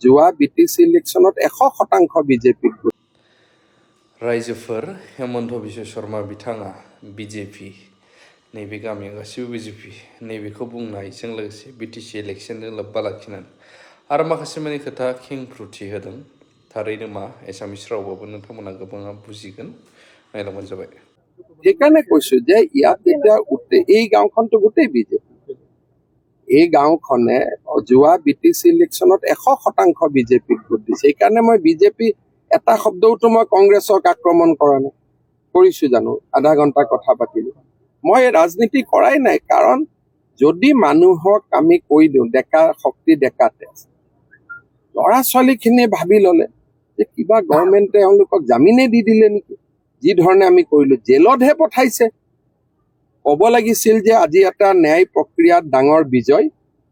যোৱা BTC ইলেকশ্যনত 100% BJP रायजोफोर हेमन्त बिश्व शर्मा बिथाङा बिजेपि नैबे गामिया गासिबो बिजेपि नैबेखौ बुंनायजों लोगोसे BTC इलेक्शनजों लोब्बा लाखिनानै आरो माखासे माने खोथा खेंफ्रुथि होदों थारैनो मा एसामिस रावबाबो नोंथांमोना गोबाङा बुजिगोन नायलांबानो जाबाय সেইকাৰণে কৈছো যে ইয়াত এতিয়া এই গাঁওখনটো গোটেই বিজেপি এই গাঁওখনে যোৱা BTC ইলেকশ্যনত 100% বিজেপিক ভোট দিছে সেইকাৰণে মই বিজেপি এটা শব্দওতো মই কংগ্ৰেছক আক্ৰমণ কৰা নাই কৰিছো জানো আধা ঘণ্টা কথা পাতিলো মই ৰাজনীতি কৰাই নাই কাৰণ যদি মানুহক আমি কৈ দিওঁ ডেকা শক্তি ডেকাতে ল'ৰা ছোৱালীখিনি ভাবি ল'লে যে কিবা গভৰ্ণমেণ্টে তেওঁলোকক জামিনে দি দিলে নেকি যি ধৰণে আমি কৰিলো জেলতহে পঠাইছে ক'ব লাগিছিল যে আজি এটা ন্যায় প্ৰক্ৰিয়াত ডাঙৰ বিজয়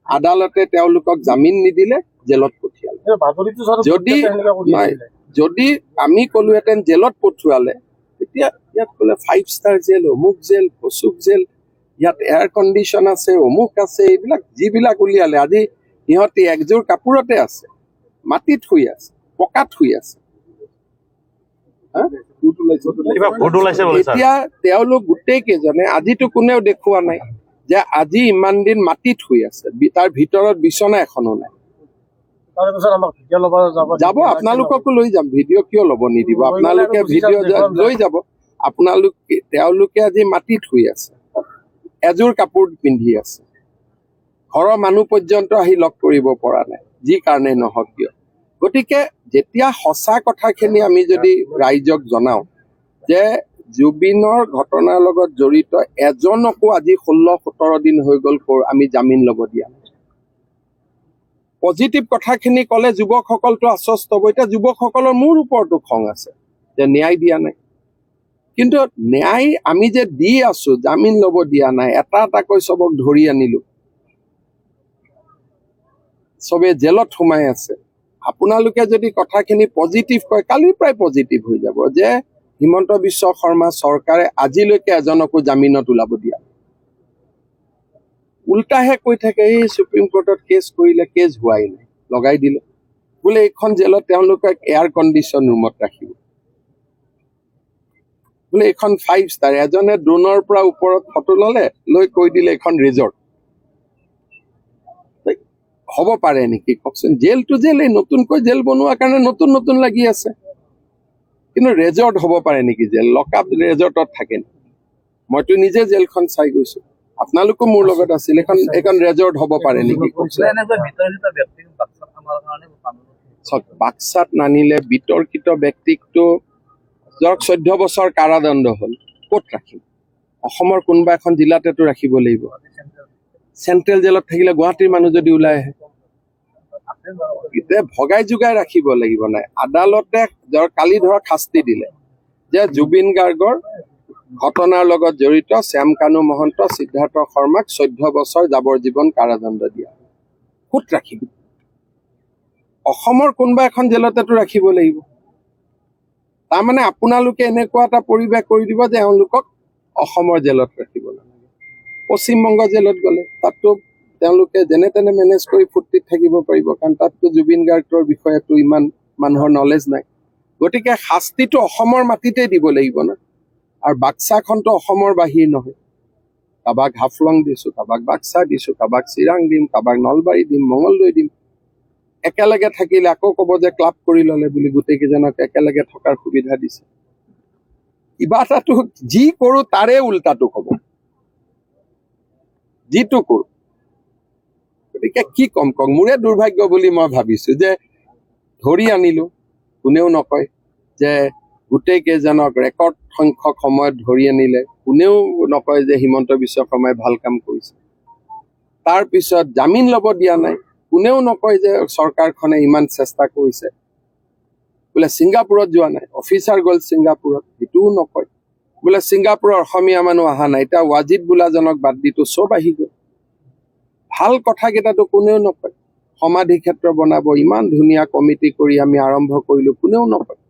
আদালতে তেওঁলোকক জামিন নিদিলে জেলত পঠিয়ালে যদি আমি ক'লোহেঁতেন জেলত পঠোৱালে তেতিয়া ইয়াত ক'লে 5 ষ্টাৰ জেল অমুক জেল কচুক জেল ইয়াত এয়াৰ কণ্ডিশ্যন আছে অমুক আছে এইবিলাক যিবিলাক উলিয়ালে আজি সিহঁতি একযোৰ কাপোৰতে আছে মাটিত শুই আছে পকাত শুই আছে এতিয়া তেওঁলোক গোটেই কেইজনে আজিতো কোনেও দেখুওৱা নাই যে আজি ইমান দিন মাটিত শুই আছে তাৰ ভিতৰত বিচনা এখনো নাই যাব আপোনালোককো লৈ যাম ভিডিঅ' কিয় ল'ব নিদিব আপোনালোকে ভিডিঅ' লৈ যাব তেওঁলোকে আজি মাটিত শুই আছে এযোৰ কাপোৰ পিন্ধি আছে ঘৰৰ মানুহ পৰ্যন্ত আহি লগ কৰিব পৰা নাই যি কাৰণে নহওক কিয় গতিকে যেতিয়া সঁচা কথাখিনি আমি যদি ৰাইজক জনাওঁ যে জুবিনৰ ঘটনাৰ লগত জড়িত এজনকো আজি 16-17 দিন হৈ গ'ল আমি জামিন ল'ব দিয়া নাই পজিটিভ কথাখিনি ক'লে যুৱকসকলটো আশ্বস্ত হ'ব এতিয়া যুৱকসকলৰ মোৰ ওপৰতো খং আছে যে ন্যায় দিয়া নাই কিন্তু ন্যায় আমি যে দি আছো জামিন ল'ব দিয়া নাই এটা এটাকৈ চবক ধৰি আনিলো চবে জেলত সোমাই আছে আপোনালোকে যদি কথাখিনি পজিটিভ কয় কালিৰ পৰাই পজিটিভ হৈ যাব যে হিমন্ত বিশ্ব শৰ্মা চৰকাৰে আজিলৈকে এজনকো জামিনত ওলাব দিয়া উল্টাহে কৈ থাকে এই সুপ্ৰিম কোৰ্টত কেছ কৰিলে কেছ হোৱাই নাই লগাই দিলে বোলে এইখন জেলত তেওঁলোকক এয়াৰ কণ্ডিশ্যন ৰুমত ৰাখিব বোলে এইখন 5 ষ্টাৰ এজনে ড্ৰোনৰ পৰা ওপৰত ফটো ল'লে লৈ কৈ দিলে এইখন ৰিজৰ্ট হ'ব পাৰে নেকি কওকচোন জেলটো জেল এই নতুনকৈ জেল বনোৱাৰ কাৰণে নতুন নতুন লাগি আছে কিন্তু ৰেজৰ্ট হ'ব পাৰে নেকি জেল লকআপ ৰেজৰ্টত থাকে নেকি মইতো নিজে জেলখন চাই গৈছো আপোনালোকো মোৰ লগত আছিল এখন ৰেজৰ্ট হ'ব পাৰে নেকি বাক্সাত নানিলে বিতৰ্কিত ব্যক্তিকটো ধৰক 14 বছৰ কাৰাদণ্ড হ'ল ক'ত ৰাখিম অসমৰ কোনোবা এখন জিলাতেতো ৰাখিব লাগিব চেণ্ট্ৰেল জেলত থাকিলে গুৱাহাটীৰ মানুহ যদি ওলাই আহে ভগাই যোগাই ৰাখিব লাগিব নাই আদালতে কালি ধৰক শাস্তি দিলে যে জুবিন গাৰ্গৰ ঘটনাৰ লগত জড়িত শ্যাম কানু মহন্ত সিদ্ধাৰ্থ শৰ্মাক 14 বছৰ যাৱজ্জীৱন কাৰাদণ্ড দিয়া ক'ত ৰাখিব অসমৰ কোনোবা এখন জেলতেতো ৰাখিব লাগিব তাৰমানে আপোনালোকে এনেকুৱা এটা পৰিৱেশ কৰি দিব যে এওঁলোকক অসমৰ জেলত ৰাখিব নালাগে পশ্চিমবংগ জেলত গ'লে তাততো তেওঁলোকে যেনে তেনে মেনেজ কৰি ফূৰ্তিত থাকিব পাৰিব কাৰণ তাততো জুবিন গাৰ্গৰ বিষয়েতো ইমান মানুহৰ নলেজ নাই গতিকে শাস্তিটো অসমৰ মাটিতে দিব লাগিব না আৰু বাক্সাখনতো অসমৰ বাহিৰ নহয় কাৰোবাক হাফলং দিছোঁ কাৰোবাক বাক্সা দিছোঁ কাৰোবাক চিৰাং দিম কাৰোবাক নলবাৰী দিম মঙলদৈ দিম একেলগে থাকিলে আকৌ ক'ব যে ক্লাব কৰি ল'লে বুলি গোটেইকেইজনক একেলগে থকাৰ সুবিধা দিছে কিবা এটাতো যি কৰোঁ তাৰে উল্টাটো ক'ব যিটো কৰোঁ গতিকে কি কম কওক মোৰে দুৰ্ভাগ্য বুলি মই ভাবিছোঁ যে ধৰি আনিলোঁ কোনেও নকয় যে গোটেই কেইজনক ৰেকৰ্ড সংখ্যক সময়ত ধৰি আনিলে কোনেও নকয় যে হিমন্ত বিশ্ব শৰ্মাই ভাল কাম কৰিছে তাৰপিছত জামিন ল'ব দিয়া নাই কোনেও নকয় যে চৰকাৰখনে ইমান চেষ্টা কৰিছে বোলে ছিংগাপুৰত যোৱা নাই অফিচাৰ গ'ল ছিংগাপুৰত সেইটোও নকয় বোলে ছিংগাপুৰৰ অসমীয়া মানুহ অহা নাই এতিয়া ৱাজিদ বোলাজনক বাদ দিটো চব আহি গ'ল ভাল কথাকেইটাতো কোনেও নকয় সমাধি ক্ষেত্ৰ বনাব ইমান ধুনীয়া কমিটি কৰি আমি আৰম্ভ কৰিলোঁ কোনেও নকয়